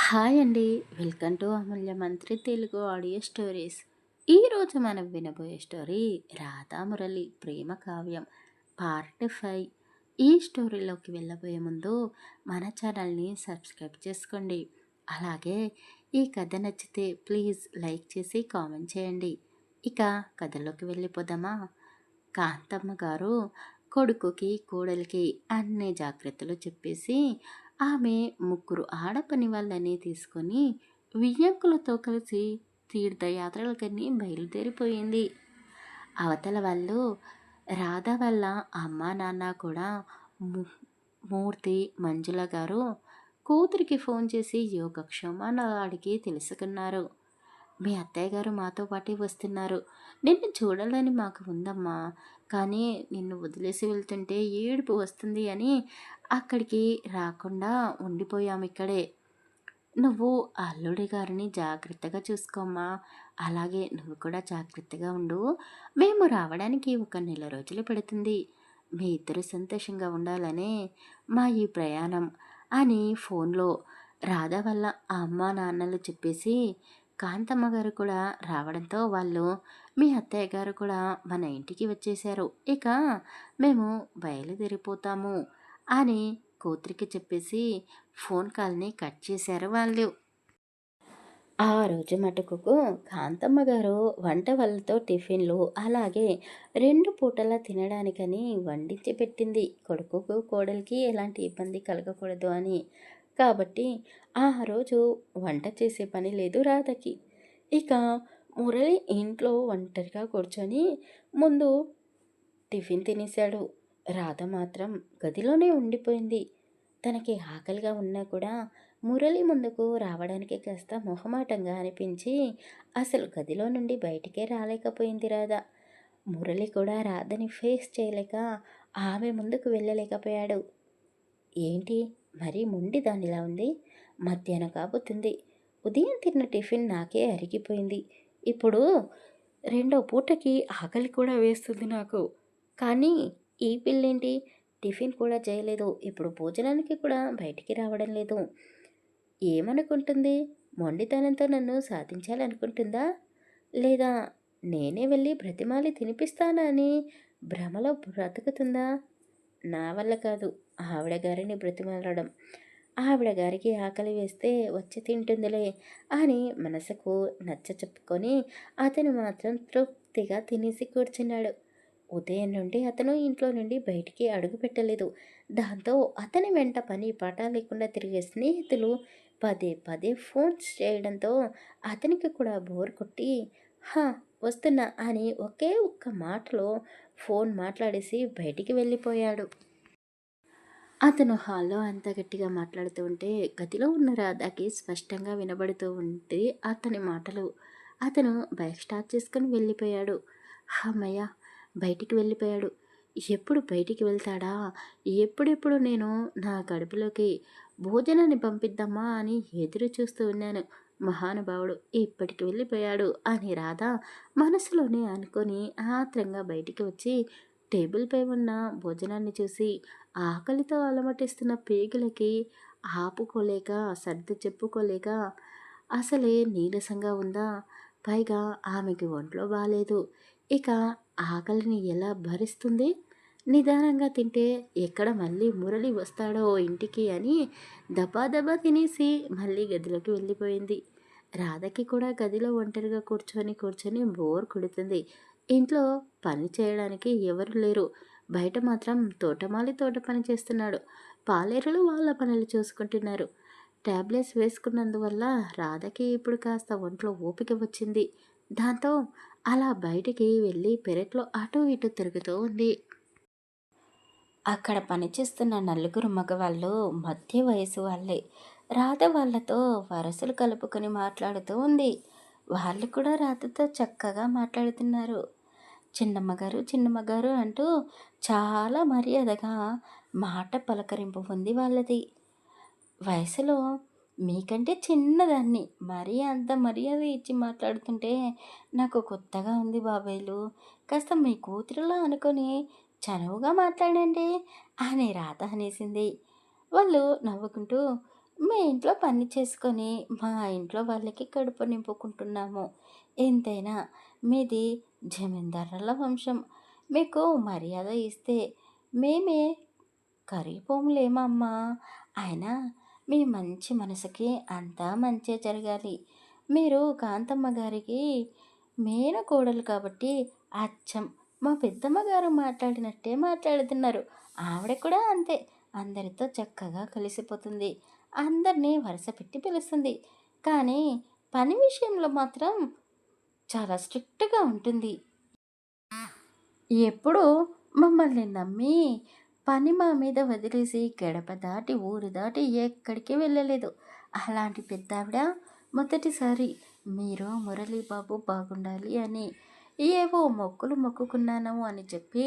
Hi అండి. Welcome to అమూల్య మంత్రి Telugu audio stories. ఈరోజు మనం వినబోయే స్టోరీ రాధా మురళి ప్రేమ కావ్యం పార్ట్ 5. ఈ స్టోరీలోకి వెళ్ళబోయే ముందు మన ఛానల్ని సబ్స్క్రైబ్ చేసుకోండి. అలాగే ఈ కథ నచ్చితే ప్లీజ్ లైక్ చేసి కామెంట్ చేయండి. ఇక కథలోకి వెళ్ళిపోదామా? కాంతమ్మ గారు కొడుకుకి కోడలికి అన్ని జాగ్రత్తలు చెప్పేసి ఆమె ముగ్గురు ఆడపని వాళ్ళని తీసుకొని వియ్యంకులతో కలిసి తీర్థయాత్రలకని బయలుదేరిపోయింది. అవతల వాళ్ళు రాధ వల్ల అమ్మ నాన్న కూడా ము- మూర్తి మంజుల గారు కూతురికి ఫోన్ చేసి యోగక్షేమాన్ని అడిగి తెలుసుకున్నారు. మీ అత్తయ్య గారు మాతో పాటే వస్తున్నారు. నిన్ను చూడాలని మాకు ఉందమ్మా. కానీ నిన్ను వదిలేసి వెళ్తుంటే ఏడుపు వస్తుంది అని అక్కడికి రాకుండా ఉండిపోయాము ఇక్కడే. నువ్వు అల్లుడి గారిని జాగ్రత్తగా చూసుకోమ్మా. అలాగే నువ్వు కూడా జాగ్రత్తగా ఉండు. మేము రావడానికి ఒక నెల రోజులు పడుతుంది. మీ ఇద్దరు సంతోషంగా ఉండాలనే మా ఈ ప్రయాణం అని ఫోన్లో రాధా వల్ల అమ్మ నాన్నలు చెప్పేసి కాంతమ్మ గారు కూడా రావడంతో వాళ్ళు మీ అత్తయ్య గారు కూడా మన ఇంటికి వచ్చేశారు. ఇక మేము బయలుదేరిపోతాము అని కూతురికి చెప్పేసి ఫోన్ కాల్ని కట్ చేశారు వాళ్ళు. ఆ రోజు మటుకు కాంతమ్మ గారు వంట వాళ్ళతో టిఫిన్లు అలాగే 2 పూటలా తినడానికని వండించి పెట్టింది. కొడుకుకు కోడలికి ఎలాంటి ఇబ్బంది కలగకూడదు అని. కాబట్టి ఆ రోజు వంట చేసే పని లేదు రాధకి. ఇక మురళి ఇంట్లో ఒంటరిగా కూర్చొని ముందు టిఫిన్ తినేశాడు. రాధ మాత్రం గదిలోనే ఉండిపోయింది. తనకి ఆకలిగా ఉన్నా కూడా మురళి ముందుకు రావడానికి కాస్త మొహమాటంగా అనిపించి అసలు గదిలో నుండి బయటికే రాలేకపోయింది రాధ. మురళి కూడా రాధని ఫేస్ చేయలేక ఆమె ముందుకు వెళ్ళలేకపోయాడు. ఏంటి మరీ మొండి దానిలా ఉంది? మధ్యాహ్నం కాబోతుంది. ఉదయం తిన్న టిఫిన్ నాకే అరిగిపోయింది. ఇప్పుడు రెండో పూటకి ఆకలి కూడా వేస్తుంది నాకు. కానీ ఈ పిల్లేంటి టిఫిన్ కూడా చేయలేదు. ఇప్పుడు భోజనానికి కూడా బయటికి రావడం లేదు. ఏమనుకుంటుంది? మొండితనంతో నన్ను సాధించాలనుకుంటుందా? లేదా నేనే వెళ్ళి బ్రతిమాలి తినిపిస్తానా అని భ్రమలో బ్రతుకుతుందా? నా వల్ల కాదు ఆవిడ గారిని బ్రతిమాలడం. ఆవిడ గారికి ఆకలి వేస్తే వచ్చి తింటుందిలే అని మనసుకు నచ్చ చెప్పుకొని అతను మాత్రం తృప్తిగా తినేసి కూర్చున్నాడు. ఉదయం నుండి అతను ఇంట్లో నుండి బయటికి అడుగు పెట్టలేదు. దాంతో అతని వెంట పని పాట లేకుండా తిరిగే స్నేహితులు పదే పదే ఫోన్స్ చేయడంతో అతనికి కూడా బోర్ కొట్టి హా వస్తున్నా అని ఒకే ఒక్క మాటలో ఫోన్ మాట్లాడేసి బయటికి వెళ్ళిపోయాడు. అతను హాల్లో అంత గట్టిగా మాట్లాడుతూ ఉంటే గదిలో ఉన్న రాధాకి స్పష్టంగా వినబడుతూ ఉంటే అతని మాటలు. అతను బైక్ స్టార్ట్ చేసుకుని వెళ్ళిపోయాడు. హమ్మయ్య! బయటికి వెళ్ళిపోయాడు. ఎప్పుడు బయటికి వెళ్తాడా? ఎప్పుడెప్పుడు నేను నా కడుపులోకి భోజనాన్ని పంపిద్దామా అని ఎదురు చూస్తూ ఉన్నాను. మహానుభావుడు ఇప్పటికి వెళ్ళిపోయాడు అని రాధ మనసులోనే అనుకొని ఆత్రంగా బయటికి వచ్చి టేబుల్పై ఉన్న భోజనాన్ని చూసి ఆకలితో అలమటిస్తున్న పేగులకి ఆపుకోలేక సర్ది చెప్పుకోలేక అసలే నీరసంగా ఉందా. పైగా ఆమెకి ఒంట్లో బాలేదు. ఇక ఆకలిని ఎలా భరిస్తుంది? నిదానంగా తింటే ఎక్కడ మళ్ళీ మురళి వస్తాడో ఇంటికి అని దబా దబా తినేసి మళ్ళీ గదిలోకి వెళ్ళిపోయింది. రాధకి కూడా గదిలో ఒంటరిగా కూర్చొని కూర్చొని బోర్ కొడుతుంది. ఇంట్లో పని చేయడానికి ఎవరు లేరు. బయట మాత్రం తోటమాలి తోట పని చేస్తున్నాడు. పాలేరులు వాళ్ళ పనులు చూసుకుంటున్నారు. టాబ్లెట్స్ వేసుకున్నందువల్ల రాధకి ఇప్పుడు కాస్త ఒంట్లో ఓపిక వచ్చింది. దాంతో అలా బయటికి వెళ్ళి పెరట్లో అటూ ఇటూ తిరుగుతూ ఉంది. అక్కడ పనిచేస్తున్న నలుగురు మగవాళ్ళు మధ్య వయసు వాళ్ళే. రాధ వాళ్ళతో వరసలు కలుపుకొని మాట్లాడుతూ ఉంది. వాళ్ళు కూడా రాధతో చక్కగా మాట్లాడుతున్నారు. చిన్నమ్మగారు చిన్నమ్మగారు అంటూ చాలా మర్యాదగా మాట పలకరింపు ఉంది వాళ్ళది. వయసులో మీకంటే చిన్నదాన్ని మరీ అంత మర్యాద ఇచ్చి మాట్లాడుతుంటే నాకు కొత్తగా ఉంది బాబాయ్లు. కాస్త మీ కూతురులా అనుకొని చనువుగా మాట్లాడండి అని రాధ అనేసింది. వాళ్ళు నవ్వుకుంటూ మీ ఇంట్లో పని చేసుకొని మా ఇంట్లో వాళ్ళకి కడుపు నింపుకుంటున్నాము. ఎంతైనా మీది జమీందారుల వంశం. మీకు మర్యాద ఇస్తే మేమే కరిగిపోములేమమ్మా! అయినా మీ మంచి మనసుకి అంతా మంచే జరగాలి. మీరు కాంతమ్మ గారికి మేనకోడలు కాబట్టి అచ్చం మా పెద్దమ్మ గారు మాట్లాడినట్టే మాట్లాడుతున్నారు. ఆవిడ కూడా అంతే. అందరితో చక్కగా కలిసిపోతుంది. అందరినీ వరుస పెట్టి పిలుస్తుంది. కానీ పని విషయంలో మాత్రం చాలా స్ట్రిక్ట్‌గా ఉంటుంది. ఎప్పుడూ మమ్మల్ని నమ్మి పని మా మీద వదిలేసి గడప దాటి, ఊరు దాటి ఎక్కడికి వెళ్ళలేదు. అలాంటి పెద్దావిడ మొదటిసారి మీరు మురళీబాబు బాగుండాలి అని ఏవో మొక్కులు మొక్కుకున్నాను అని చెప్పి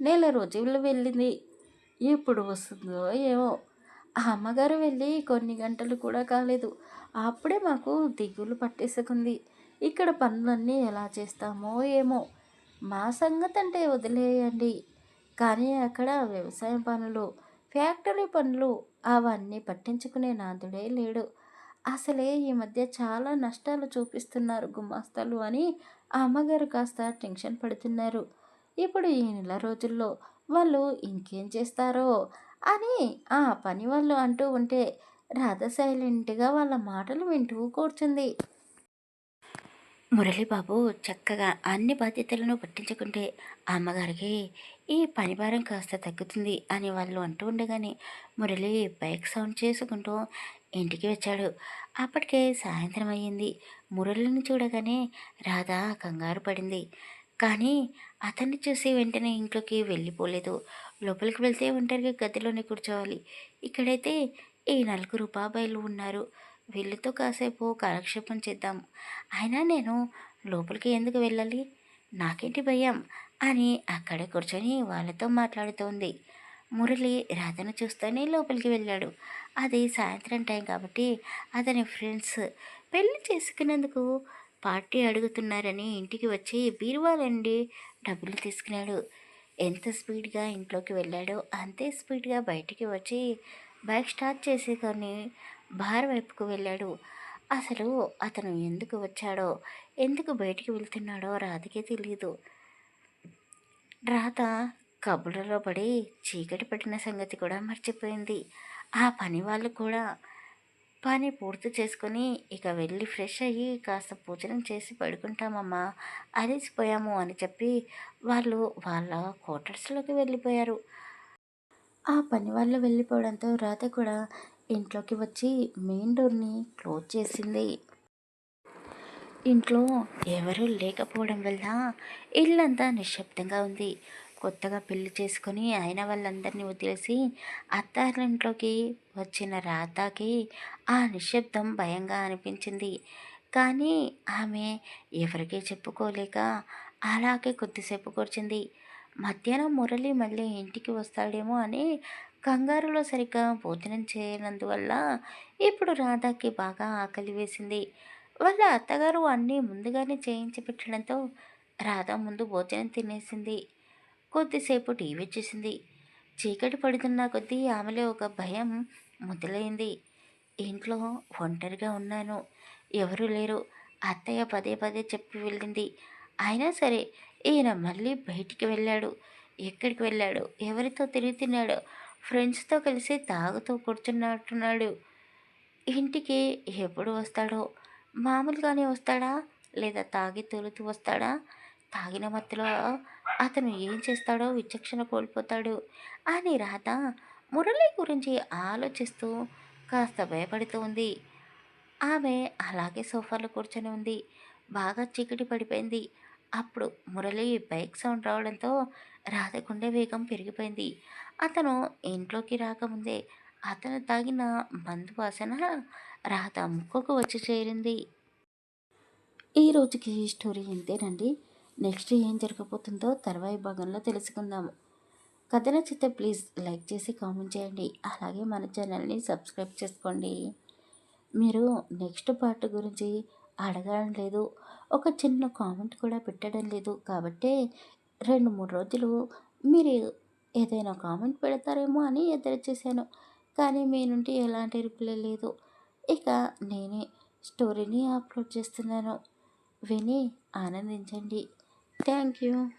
నెల రోజులు వెళ్ళింది. ఎప్పుడు వస్తుందో ఏమో! ఆ అమ్మగారు వెళ్ళి కొన్ని గంటలు కూడా కాలేదు. అప్పుడే మాకు దిగులు పట్టేసుకుంది. ఇక్కడ పనులన్నీ ఎలా చేస్తామో ఏమో! మా సంగతంటే వదిలేయండి. కానీ అక్కడ వ్యవసాయం పనులు, ఫ్యాక్టరీ పనులు అవన్నీ పట్టించుకునే నాథుడే లేడు. అసలే ఈ మధ్య చాలా నష్టాలు చూపిస్తున్నారు గుమాస్తాలు అని ఆ అమ్మగారు కాస్త టెన్షన్ పడుతున్నారు. ఇప్పుడు ఈ నెల రోజుల్లో వాళ్ళు ఇంకేం చేస్తారో అని ఆ పని వాళ్ళు అంటూ ఉంటే రాధ సైలెంట్‌గా వాళ్ళ మాటలు వింటూ కూర్చుంది. మురళీబాబు చక్కగా అన్ని బాధ్యతలను పట్టించుకుంటే అమ్మగారికి ఈ పని భారం కాస్త తగ్గుతుంది అని వాళ్ళు అంటూ ఉండగానే మురళి బైక్ సౌండ్ చేసుకుంటూ ఇంటికి వచ్చాడు. అప్పటికే సాయంత్రం అయ్యింది. మురళిని చూడగానే రాధ కంగారు పడింది. కానీ అతన్ని చూసి వెంటనే ఇంట్లోకి వెళ్ళిపోలేదు. లోపలికి వెళ్తే ఒంటరిగా గదిలోనే కూర్చోవాలి. ఇక్కడైతే ఈ నలుగురు బాబాయిలు ఉన్నారు. వీళ్ళతో కాసేపు కాలక్షేపం చేద్దాం. అయినా నేను లోపలికి ఎందుకు వెళ్ళాలి? నాకేంటి భయం అని అక్కడే కూర్చొని వాళ్ళతో మాట్లాడుతోంది. మురళి రాధను చూస్తూనే లోపలికి వెళ్ళాడు. అది సాయంత్రం టైం కాబట్టి అతని ఫ్రెండ్స్ పెళ్లి చేసుకున్నందుకు పార్టీ అడుగుతున్నారని ఇంటికి వచ్చి బీరువాలండి డబ్బులు తీసుకున్నాడు. ఎంత స్పీడ్గా ఇంట్లోకి వెళ్ళాడో అంతే స్పీడ్గా బయటికి వచ్చి బైక్ స్టార్ట్ చేసుకొని బార్ వైపుకు వెళ్ళాడు. అసలు అతను ఎందుకు వచ్చాడో, ఎందుకు బయటికి వెళ్తున్నాడో రాధకే తెలియదు. రాధ కబుర్లలో పడి చీకటి పట్టిన సంగతి కూడా మర్చిపోయింది. ఆ పని వాళ్ళు కూడా పని పూర్తి చేసుకొని ఇక వెళ్ళి ఫ్రెష్ అయ్యి కాస్త భోజనం చేసి పడుకుంటామమ్మా, అలసిపోయాము అని చెప్పి వాళ్ళు వాళ్ళ క్వార్టర్స్లోకి వెళ్ళిపోయారు. ఆ పని వాళ్ళు వెళ్ళిపోవడంతో రాధ కూడా ఇంట్లోకి వచ్చి మెయిన్ డోర్ని క్లోజ్ చేసింది. ఇంట్లో ఎవరూ లేకపోవడం వల్ల ఇల్లంతా నిశ్శబ్దంగా ఉంది. కొత్తగా పెళ్లి చేసుకొని అయిన వాళ్ళందరినీ వదిలేసి అత్తారింట్లోకి వచ్చిన రాధకి ఆ నిశ్శబ్దం భయంగా అనిపించింది. కానీ ఆమె ఎవరికీ చెప్పుకోలేక అలాగే కొద్దిసేపు కూర్చుంది. మధ్యాహ్నం మురళి మళ్ళీ ఇంటికి వస్తాడేమో అని కంగారులో సరిగ్గా భోజనం చేయనందువల్ల ఇప్పుడు రాధకి బాగా ఆకలి వేసింది. వాళ్ళ అత్తగారు అన్నీ ముందుగానే చేయించి పెట్టడంతో రాధ ముందు భోజనం తినేసింది. కొద్దిసేపు టీవీ చూసింది. చీకటి పడుతున్న కొద్దీ ఆమెలో ఒక భయం మొదలైంది. ఇంట్లో ఒంటరిగా ఉన్నాను, ఎవరూ లేరు. అత్తయ్య పదే పదే చెప్పి వెళ్ళింది. అయినా సరే ఈయన మళ్ళీ బయటికి వెళ్ళాడు. ఎక్కడికి వెళ్ళాడు? ఎవరితో తిరుగుతున్నాడు? ఫ్రెండ్స్తో కలిసి తాగుతూ కూర్చున్నట్టున్నాడు. ఇంటికి ఎప్పుడు వస్తాడో? మామూలుగానే వస్తాడా? లేదా తాగి తూలుతూ వస్తాడా? తాగిన మత్తులో అతను ఏం చేస్తాడో విచక్షణ కోల్పోతాడు అని రాధ మురళి గురించి ఆలోచిస్తూ కాస్త భయపడుతూ ఉంది. ఆమె అలాగే సోఫాలో కూర్చొని ఉంది. బాగా చీకటి పడిపోయింది. అప్పుడు మురళి బైక్ సౌండ్ రావడంతో రాధ గుండె వేగం పెరిగిపోయింది. అతను ఇంట్లోకి రాకముందే అతను తాగిన మందు వాసన రాధ ముక్కుకు వచ్చి చేరింది. ఈ రోజుకి ఈ స్టోరీ ఇంతేనండి. నెక్స్ట్ ఏం జరగబోతుందో తర్వాయి భాగంలో తెలుసుకుందాము. కథ నచ్చితే ప్లీజ్ లైక్ చేసి కామెంట్ చేయండి. అలాగే మన ఛానల్ని సబ్స్క్రైబ్ చేసుకోండి. మీరు నెక్స్ట్ పార్ట్ గురించి అడగడం లేదు, ఒక చిన్న కామెంట్ కూడా పెట్టడం లేదు కాబట్టి 2-3 రోజులు మీరు ఏదైనా కామెంట్ పెడతారేమో అని ఎదురు చూశాను. కానీ మీ నుండి ఎలాంటి రిప్లై లేదు. ఇక నేనే స్టోరీని అప్లోడ్ చేస్తున్నాను. విని ఆనందించండి. Thank you.